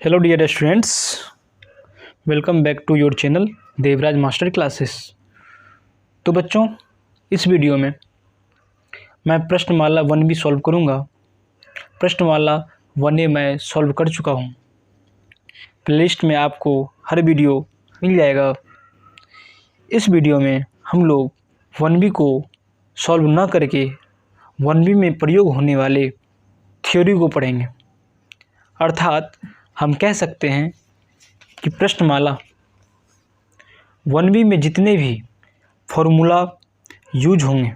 Hello dear students, welcome back to your channel Devraj master classes. तो बच्चों, इस video में मैं प्रश्नमाला 1B सॉल्व करूंगा। प्रश्नमाला 1A मैं सॉल्व कर चुका हूं। प्लेलिस्ट में आपको हर वीडियो मिल जाएगा। इस वीडियो में हम लोग 1B को सॉल्व ना करके 1B में प्रयोग होने वाले थ्योरी को पढ़ेंगे। अर्थात हम कह सकते हैं कि प्रश्नमाला 1B में जितने भी फॉर्मूला यूज होंगे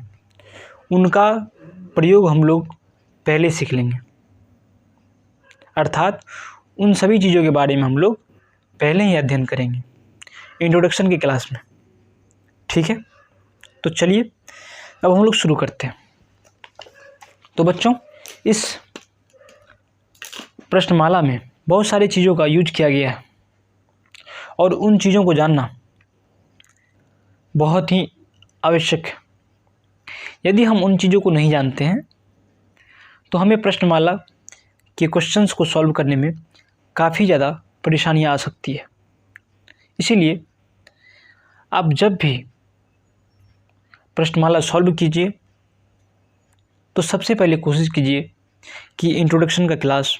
उनका प्रयोग हम लोग पहले सीख लेंगे। अर्थात उन सभी चीज़ों के बारे में हम लोग पहले ही अध्ययन करेंगे इंट्रोडक्शन की क्लास में। ठीक है, तो चलिए अब हम लोग शुरू करते हैं। तो बच्चों, इस प्रश्नमाला में बहुत सारी चीज़ों का यूज किया गया है और उन चीज़ों को जानना बहुत ही आवश्यक है। यदि हम उन चीज़ों को नहीं जानते हैं तो हमें प्रश्नमाला के क्वेश्चंस को सॉल्व करने में काफ़ी ज़्यादा परेशानियां आ सकती है। इसीलिए आप जब भी प्रश्नमाला सॉल्व कीजिए तो सबसे पहले कोशिश कीजिए कि इंट्रोडक्शन का क्लास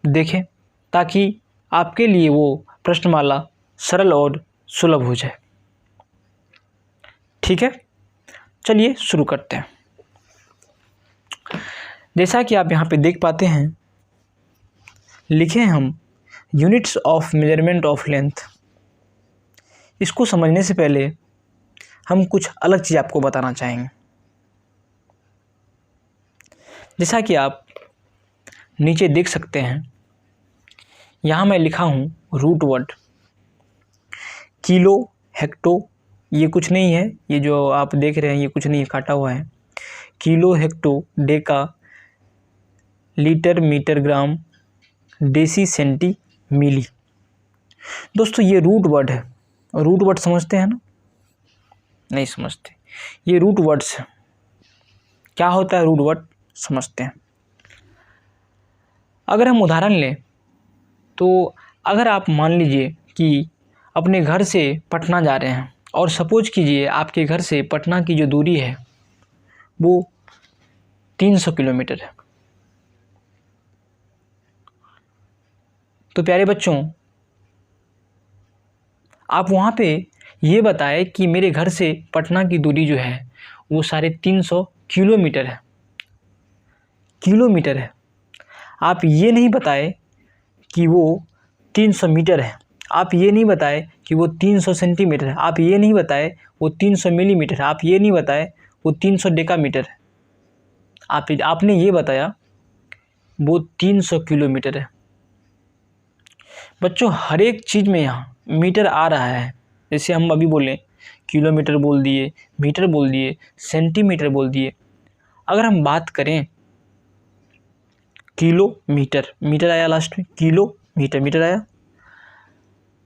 देखें, ताकि आपके लिए वो प्रश्नमाला सरल और सुलभ हो जाए। ठीक है, चलिए शुरू करते हैं। जैसा कि आप यहाँ पे देख पाते हैं, लिखे हैं हम units of measurement of length. इसको समझने से पहले हम कुछ अलग चीज़ आपको बताना चाहेंगे। जैसा कि आप नीचे देख सकते हैं, यहाँ मैं लिखा हूँ रूट वर्ड। किलो, हेक्टो ये कुछ नहीं है, ये जो आप देख रहे हैं ये कुछ नहीं है, काटा हुआ है। Kilo, hecto, deca, litre, metre, gram, deci, centi, milli. दोस्तों, ये रूट वर्ड है। रूट वर्ड समझते हैं ना? नहीं समझते। ये रूट वर्ड्स है। क्या होता है रूट वर्ड, समझते हैं। अगर हम उदाहरण लें तो अगर आप मान लीजिए कि अपने घर से पटना जा रहे हैं और सपोज कीजिए आपके घर से पटना की जो दूरी है वो 300 किलोमीटर है। तो प्यारे बच्चों, आप वहाँ पे ये बताएं कि मेरे घर से पटना की दूरी जो है वो 350 किलोमीटर है। किलोमीटर है। आप ये नहीं बताएं कि वो 300 मीटर है। आप ये नहीं बताएं कि वो 300 सेंटीमीटर है। आप ये नहीं बताएं वो 300 मिलीमीटर है। आप ये नहीं बताएं वो 300 डेकामीटर है। आपने ये बताया वो 300 किलोमीटर है। बच्चों, हर एक चीज़ में यहाँ मीटर आ रहा है। जैसे हम अभी बोले किलोमीटर बोल दिए, मीटर बोल दिए, सेंटीमीटर बोल दिए। अगर हम बात करें किलोमीटर, मीटर आया लास्ट में, किलो मीटर, मीटर आया,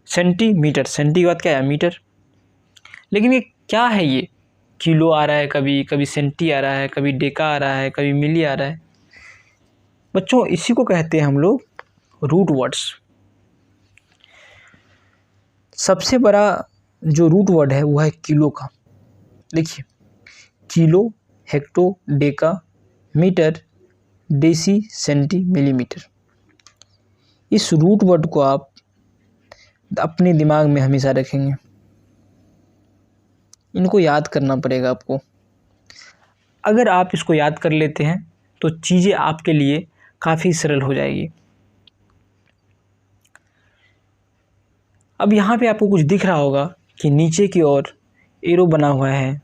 सेंटीमीटर, सेंटी के बाद क्या आया, मीटर। लेकिन ये क्या है, ये किलो आ रहा है, कभी कभी सेंटी आ रहा है, कभी डेका आ रहा है, कभी मिली आ रहा है। बच्चों, इसी को कहते हैं हम लोग रूट वर्ड्स। सबसे बड़ा जो रूट वर्ड है वो है किलो का। देखिए, kilo, hecto, deca, metre, deci, centi, millimetre. इस रूट वर्ड को आप अपने दिमाग में हमेशा रखेंगे। इनको याद करना पड़ेगा आपको। अगर आप इसको याद कर लेते हैं तो चीज़ें आपके लिए काफ़ी सरल हो जाएगी। अब यहाँ पे आपको कुछ दिख रहा होगा कि नीचे की ओर एरो बना हुआ है,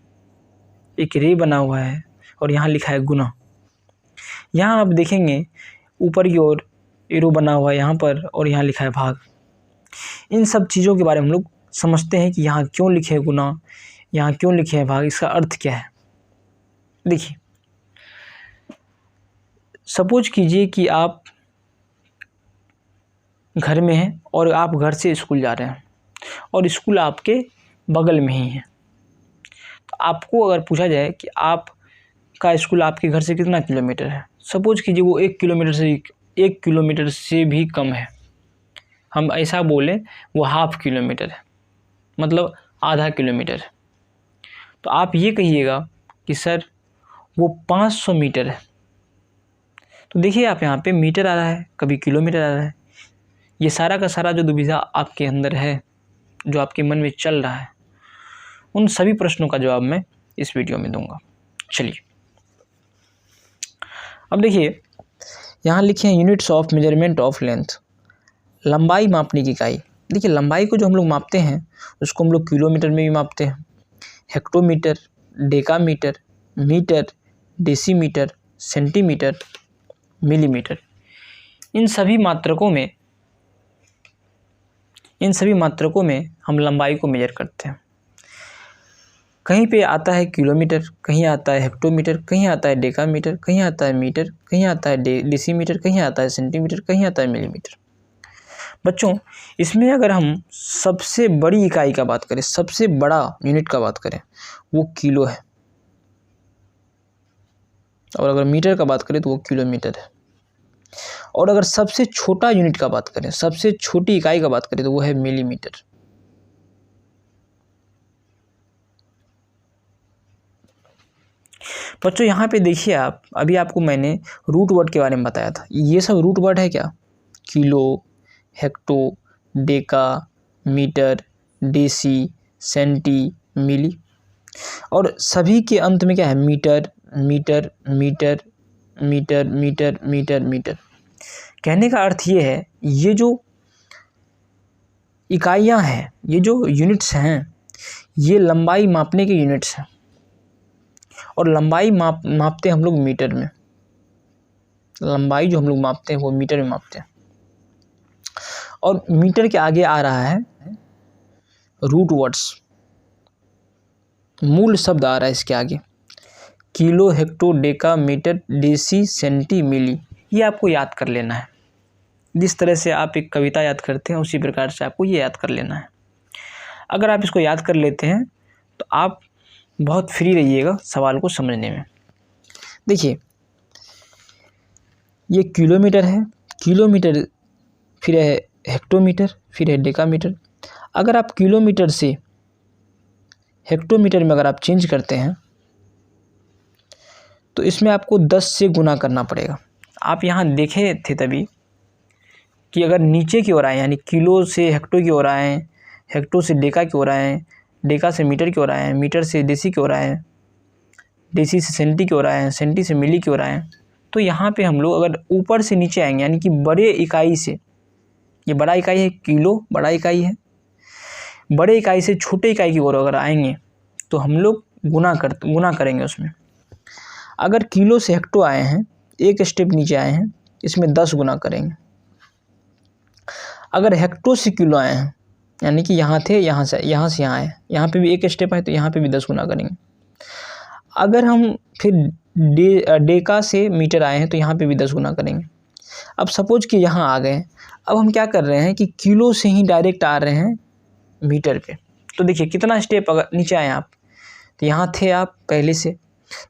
एक रे बना हुआ है और यहाँ लिखा है गुना। यहाँ आप देखेंगे ऊपर की ओर एरो बना हुआ है यहाँ पर और यहाँ लिखा है भाग। इन सब चीज़ों के बारे में हम लोग समझते हैं कि यहाँ क्यों लिखे हैं गुना, यहाँ क्यों लिखे हैं भाग, इसका अर्थ क्या है। देखिए, सपोज कीजिए कि आप घर में हैं और आप घर से स्कूल जा रहे हैं और स्कूल आपके बगल में ही है। तो आपको अगर पूछा जाए कि आप का स्कूल आपके घर से कितना किलोमीटर है, सपोज कीजिए वो 1 किलोमीटर से भी कम है। हम ऐसा बोलें वो हाफ किलोमीटर है, मतलब आधा किलोमीटर है। तो आप ये कहिएगा कि सर वो 500 मीटर है। तो देखिए आप यहाँ पे मीटर आ रहा है, कभी किलोमीटर आ रहा है। ये सारा का सारा जो दुविधा आपके अंदर है, जो आपके मन में चल रहा है, उन सभी प्रश्नों का जवाब मैं इस वीडियो में दूंगा। चलिए अब देखिए यहाँ लिखे हैं units of measurement of length, लंबाई मापने की इकाई। देखिए लंबाई को जो हम लोग मापते हैं उसको हम लोग किलोमीटर में भी मापते हैं, hectometre, decametre, metre, decimetre, centimetre, millimetre. इन सभी मात्रकों में हम लंबाई को मेजर करते हैं। कहीं पे आता है किलोमीटर, कहीं आता है हेक्टोमीटर, कहीं आता है डेकामीटर, कहीं आता है मीटर, कहीं आता है डेसीमीटर, कहीं आता है सेंटीमीटर, कहीं आता है मिलीमीटर। बच्चों इसमें अगर हम सबसे बड़ी इकाई का बात करें, सबसे बड़ा यूनिट का बात करें, वो किलो है, और अगर मीटर का बात करें तो वो किलोमीटर है। और अगर सबसे छोटा यूनिट का बात करें, सबसे छोटी इकाई का बात करें तो वो है मिलीमीटर। बच्चों यहाँ पे देखिए आप, अभी आपको मैंने रूट वर्ड के बारे में बताया था, ये सब रूट वर्ड है क्या? Kilo, hecto, deca, metre, deci, centi, milli, और सभी के अंत में क्या है? Metre, metre, metre, metre, metre, metre, metre. कहने का अर्थ ये है, ये जो इकाइयाँ हैं, ये जो यूनिट्स हैं, ये लंबाई मापने के यूनिट्स हैं, और लंबाई मापते हम लोग मीटर में। लंबाई जो हम लोग मापते हैं वो मीटर में मापते हैं, और मीटर के आगे आ रहा है रूट वर्ड्स, मूल शब्द आ रहा है इसके आगे, kilo, hecto, deca, metre, deci, centi, milli. ये आपको याद कर लेना है। जिस तरह से आप एक कविता याद करते हैं उसी प्रकार से आपको ये याद कर लेना है। अगर आप इसको याद कर लेते हैं तो आप बहुत फ्री रहिएगा सवाल को समझने में। देखिए ये किलोमीटर है, किलोमीटर, फिर है हेक्टोमीटर, फिर है डेकामीटर। अगर आप किलोमीटर से हेक्टोमीटर में अगर आप चेंज करते हैं तो इसमें आपको 10 से गुना करना पड़ेगा। आप यहाँ देखे थे तभी कि अगर नीचे की ओर आए, यानी किलो से हेक्टो की ओर आए, हेक्टो से डेका की ओर आए, डेका से मीटर की ओर आए, मीटर से डेसी की ओर आए, डेसी से सेंटी की ओर आए, सेंटी से मिली की ओर आए, तो यहाँ पे हम लोग अगर ऊपर से नीचे आएंगे, यानी कि बड़े इकाई से, ये बड़ा इकाई है, किलो बड़ा इकाई है, बड़े इकाई से छोटे इकाई की ओर अगर आएंगे तो हम लोग गुना करेंगे उसमें। अगर किलो से हेक्टो आए हैं, एक स्टेप नीचे आए हैं, इसमें 10 गुना करेंगे। अगर हेक्टो से किलो आए हैं, यानी कि यहाँ थे, यहाँ से यहाँ आए, यहाँ पे भी एक स्टेप है तो यहाँ पे भी 10 गुना करेंगे। अगर हम फिर डेका से मीटर आए हैं तो यहाँ पे भी 10 गुना करेंगे। अब सपोज कि यहाँ आ गए, अब हम क्या कर रहे हैं कि किलो से ही डायरेक्ट आ रहे हैं मीटर पे। तो देखिए कितना स्टेप, अगर नीचे आए आप तो यहाँ थे आप पहले से,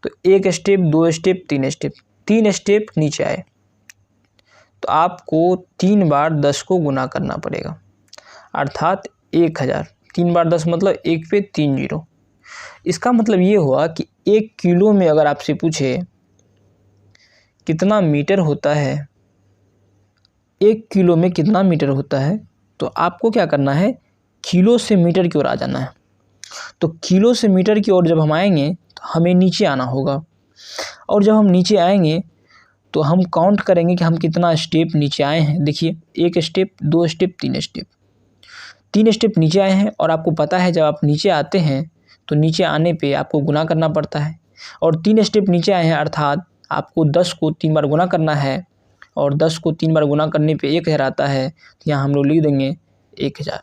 तो एक स्टेप, 2 स्टेप, 3 स्टेप, 3 स्टेप नीचे आए तो आपको 3 बार 10 को गुना करना पड़ेगा, अर्थात 1000। 3 बार 10 मतलब 1 पे 3 जीरो। इसका मतलब ये हुआ कि 1 किलो में अगर आपसे पूछे कितना मीटर होता है, 1 किलो में कितना मीटर होता है, तो आपको क्या करना है, किलो से मीटर की ओर आ जाना है। तो किलो से मीटर की ओर जब हम आएंगे तो हमें नीचे आना होगा, और जब हम नीचे आएंगे तो हम काउंट करेंगे कि हम कितना स्टेप नीचे आए हैं। देखिए 1 स्टेप, 2 स्टेप, 3 स्टेप, 3 स्टेप नीचे आए हैं, और आपको पता है जब आप नीचे आते हैं तो नीचे आने पे आपको गुना करना पड़ता है, और 3 स्टेप नीचे आए हैं अर्थात आपको 10 को 3 बार गुना करना है, और 10 को 3 बार गुना करने पे 1000 आता है, तो यहाँ हम लोग लिख देंगे 1000।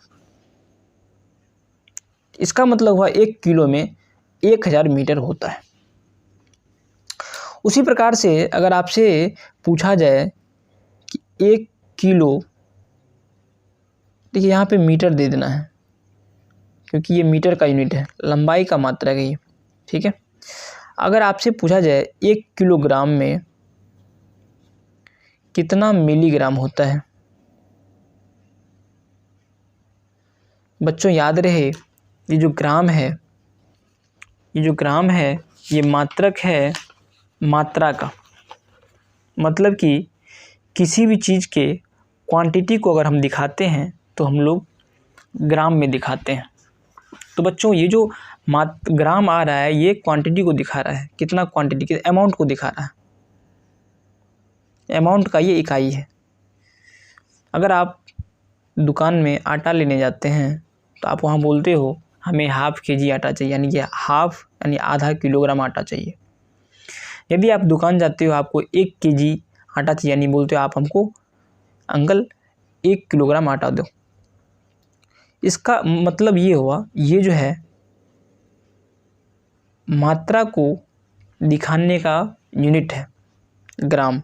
इसका मतलब हुआ 1 किलो में 1000 मीटर होता है। उसी प्रकार से अगर आपसे पूछा जाए कि 1 किलो, देखिए यहाँ पे मीटर दे देना है क्योंकि ये मीटर का यूनिट है, लंबाई का मात्रा है ये, ठीक है। अगर आपसे पूछा जाए 1 किलोग्राम में कितना मिलीग्राम होता है, बच्चों याद रहे, ये जो ग्राम है ये मात्रक है मात्रा का। मतलब कि किसी भी चीज़ के क्वांटिटी को अगर हम दिखाते हैं तो हम लोग ग्राम में दिखाते हैं। तो बच्चों ये जो ग्राम आ रहा है ये क्वांटिटी को दिखा रहा है, कितना क्वांटिटी के अमाउंट को दिखा रहा है, अमाउंट का ये इकाई है। अगर आप दुकान में आटा लेने जाते हैं तो आप वहाँ बोलते हो हमें ½ kg आटा चाहिए, यानी कि आधा किलोग्राम आटा चाहिए। यदि आप दुकान जाते हो आपको 1 kg आटा चाहिए, यानी बोलते हो आप हमको अंकल 1 किलोग्राम आटा दो। इसका मतलब ये हुआ, ये जो है मात्रा को दिखाने का यूनिट है ग्राम।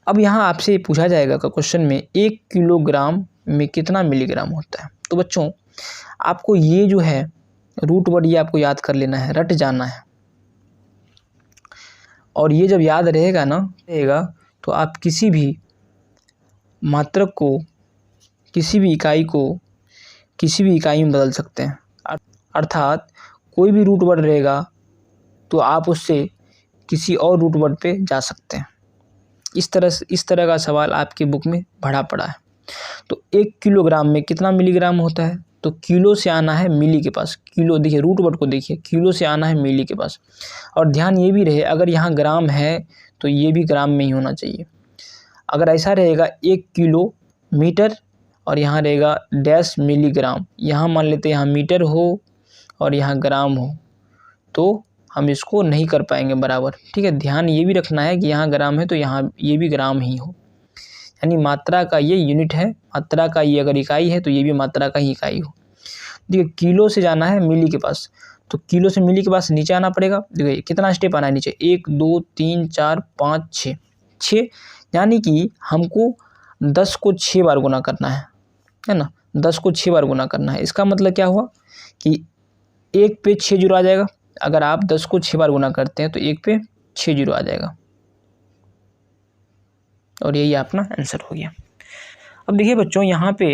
अब यहाँ आपसे पूछा जाएगा का क्वेश्चन में 1 किलोग्राम में कितना मिलीग्राम होता है। तो बच्चों आपको ये जो है रूट वर्ड ये आपको याद कर लेना है, रट जाना है। और ये जब याद रहेगा तो आप किसी भी मात्रक को, किसी भी इकाई को किसी भी इकाई में बदल सकते हैं। अर्थात कोई भी रूट वर्ड रहेगा तो आप उससे किसी और रूट वर्ड पे जा सकते हैं। इस तरह का सवाल आपकी बुक में भरा पड़ा है। तो 1 किलोग्राम में कितना मिलीग्राम होता है, तो किलो से आना है मिली के पास। किलो देखिए, रूट वर्ड को देखिए, किलो से आना है मिली के पास। और ध्यान ये भी रहे, अगर यहाँ ग्राम है तो ये भी ग्राम में ही होना चाहिए। अगर ऐसा रहेगा 1 किलोमीटर और यहाँ रहेगा डैश मिलीग्राम, यहाँ मान लेते हैं यहाँ मीटर हो और यहाँ ग्राम हो, तो हम इसको नहीं कर पाएंगे बराबर। ठीक है, ध्यान ये भी रखना है कि यहाँ ग्राम है तो यहाँ ये भी ग्राम ही हो, यानी मात्रा का ये यूनिट है। मात्रा का ये अगर इकाई है तो ये भी मात्रा का ही इकाई हो। देखिए किलो से जाना है मिली के पास, तो किलो से मिली के पास नीचे आना पड़ेगा। देखिए कितना स्टेप आना है नीचे, 1 2 3 4 5 6, यानी कि हमको 10 को 6 बार गुना करना है ना, 10 को 6 बार गुना करना है। इसका मतलब क्या हुआ कि 1 पे 6 जीरो आ जाएगा। अगर आप 10 को 6 बार गुना करते हैं तो 1 पे 6 जीरो आ जाएगा, और यही अपना आंसर हो गया। अब देखिए बच्चों, यहाँ पे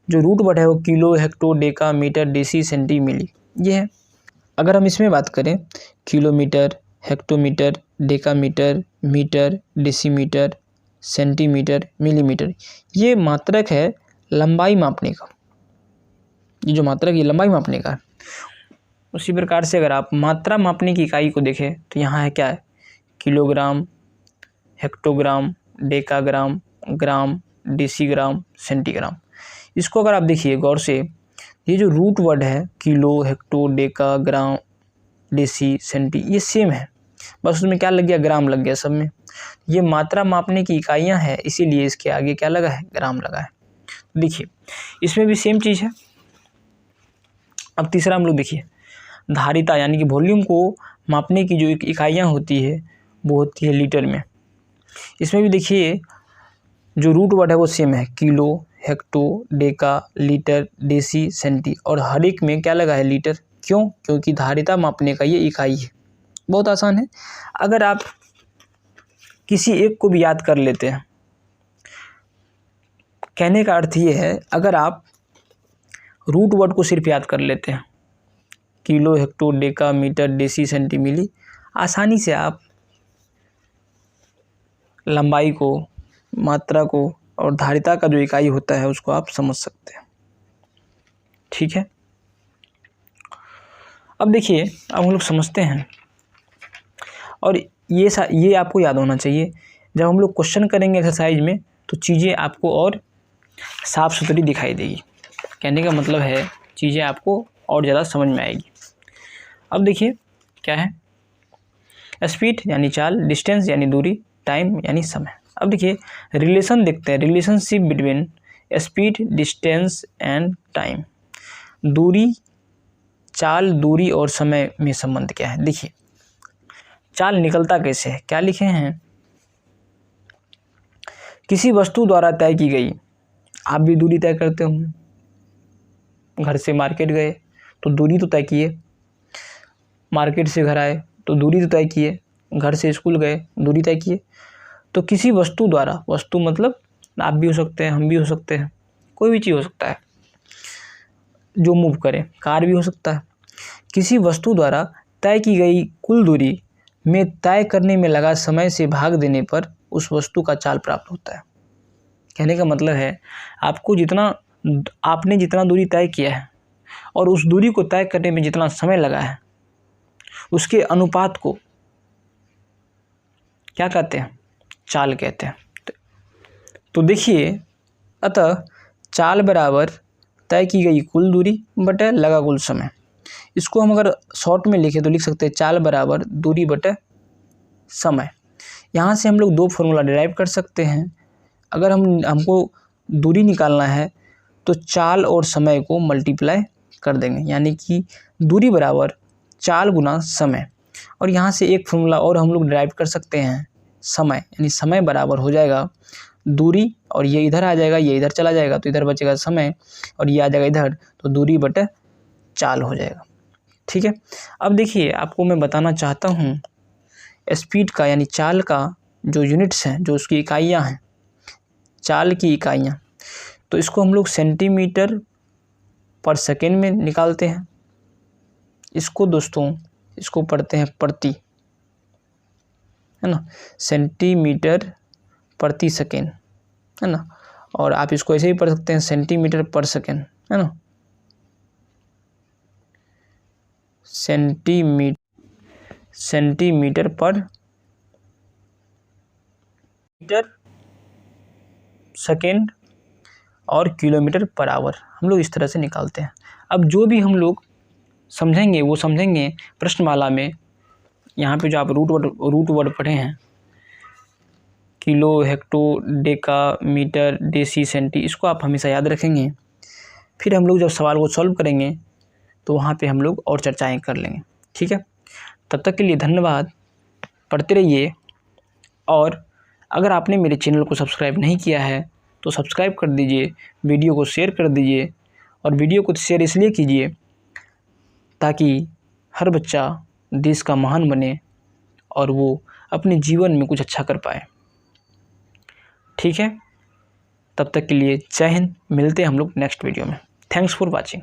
जो रूट वर्ड है वो kilo, hecto, deca, metre, deci, centi, milli ये है। अगर हम इसमें बात करें kilometre, hectometre, decametre, metre, decimetre, centimetre, millimetre, ये मात्रक है लंबाई मापने का। ये जो मात्रक ये लंबाई मापने का है। उसी प्रकार से अगर आप मात्रा मापने की इकाई को देखें तो यहाँ है क्या है, किलोग्राम, हेक्टोग्राम, डेकाग्राम, ग्राम, डेसीग्राम, सेंटीग्राम। इसको अगर आप देखिए गौर से, ये जो रूट वर्ड है किलो, हेक्टो, डेका, ग्राम, डेसी, सेंटी, ये सेम है, बस उसमें क्या लग गया, ग्राम लग गया सब में। ये मात्रा मापने की इकाइयां हैं, इसीलिए इसके आगे क्या लगा है, ग्राम लगा है। देखिए इसमें भी सेम चीज़ है। अब तीसरा हम लोग देखिए धारिता, यानी कि वॉल्यूम को मापने की जो इकाइयाँ होती है वो होती है लीटर में। इसमें भी देखिए जो रूट वर्ड है वो सेम है, kilo, hecto, deca, litre, deci, centi, और हर एक में क्या लगा है, लीटर। क्यों? क्योंकि धारिता मापने का ये इकाई है। बहुत आसान है। अगर आप किसी एक को भी याद कर लेते हैं, कहने का अर्थ ये है, अगर आप रूट वर्ड को सिर्फ याद कर लेते हैं, kilo, hecto, deca, metre, deci, centi, milli, आसानी से आप लंबाई को, मात्रा को और धारिता का जो इकाई होता है उसको आप समझ सकते हैं। ठीक है, अब देखिए अब हम लोग समझते हैं, और ये आपको याद होना चाहिए। जब हम लोग क्वेश्चन करेंगे एक्सरसाइज में तो चीज़ें आपको और साफ़ सुथरी दिखाई देगी। कहने का मतलब है चीज़ें आपको और ज़्यादा समझ में आएगी। अब देखिए क्या है, स्पीड यानी चाल, डिस्टेंस यानी दूरी, टाइम यानी समय। अब देखिए रिलेशन देखते हैं, relationship between speed, distance and time. दूरी, चाल, दूरी और समय में संबंध क्या है। देखिए चाल निकलता कैसे है, क्या लिखे हैं, किसी वस्तु द्वारा तय की गई। आप भी दूरी तय करते होंगे, घर से मार्केट गए तो दूरी तो तय किए, मार्केट से घर आए तो दूरी तो तय किए, घर से स्कूल गए दूरी तय किए। तो किसी वस्तु द्वारा, वस्तु मतलब आप भी हो सकते हैं, हम भी हो सकते हैं, कोई भी चीज़ हो सकता है, जो मूव करे, कार भी हो सकता है। किसी वस्तु द्वारा तय की गई कुल दूरी में तय करने में लगा समय से भाग देने पर उस वस्तु का चाल प्राप्त होता है। कहने का मतलब है आपने जितना दूरी तय किया है और उस दूरी को तय करने में जितना समय लगा है उसके अनुपात को क्या कहते हैं? चाल कहते हैं। तो देखिए, अतः चाल बराबर तय की गई कुल दूरी बटे लगा कुल समय। इसको हम अगर शॉर्ट में लिखें तो लिख सकते हैं चाल बराबर दूरी बटे समय। यहाँ से हम लोग दो फॉर्मूला डिराइव कर सकते हैं। अगर हमको दूरी निकालना है तो चाल और समय को मल्टीप्लाई कर देंगे, यानी कि दूरी बराबर चाल गुना समय। और यहाँ से एक फॉर्मूला और हम लोग डिराइव कर सकते हैं, समय, यानी समय बराबर हो जाएगा दूरी, और ये इधर आ जाएगा, ये इधर चला जाएगा तो इधर बचेगा समय, और ये आ जाएगा इधर तो दूरी बटे चाल हो जाएगा। ठीक है। अब देखिए, आपको मैं बताना चाहता हूँ स्पीड का यानी चाल का जो यूनिट्स हैं, जो उसकी इकाइयाँ हैं, चाल की इकाइयाँ, तो इसको हम लोग सेंटीमीटर पर सेकेंड में निकालते हैं। इसको दोस्तों इसको पढ़ते हैं प्रति, है ना, सेंटीमीटर प्रति सेकेंड, है ना। और आप इसको ऐसे ही पढ़ सकते हैं सेंटीमीटर पर सेकेंड, है ना, सेंटीमीटर पर मीटर सेकेंड और किलोमीटर पर आवर, हम लोग इस तरह से निकालते हैं। अब जो भी हम लोग समझेंगे वो समझेंगे प्रश्नमाला में। यहाँ पे जो आप रूट वर्ड पढ़े हैं, kilo, hecto, deca, metre, deci, centi, इसको आप हमेशा याद रखेंगे। फिर हम लोग जब सवाल को सॉल्व करेंगे तो वहाँ पे हम लोग और चर्चाएं कर लेंगे। ठीक है, तब तक के लिए धन्यवाद, पढ़ते रहिए। और अगर आपने मेरे चैनल को सब्सक्राइब नहीं किया है तो सब्सक्राइब कर दीजिए, वीडियो को शेयर कर दीजिए। और वीडियो को शेयर इसलिए कीजिए ताकि हर बच्चा देश का महान बने और वो अपने जीवन में कुछ अच्छा कर पाए। ठीक है, तब तक के लिए जय हिंद। मिलते हैं हम लोग नेक्स्ट वीडियो में। Thanks for watching.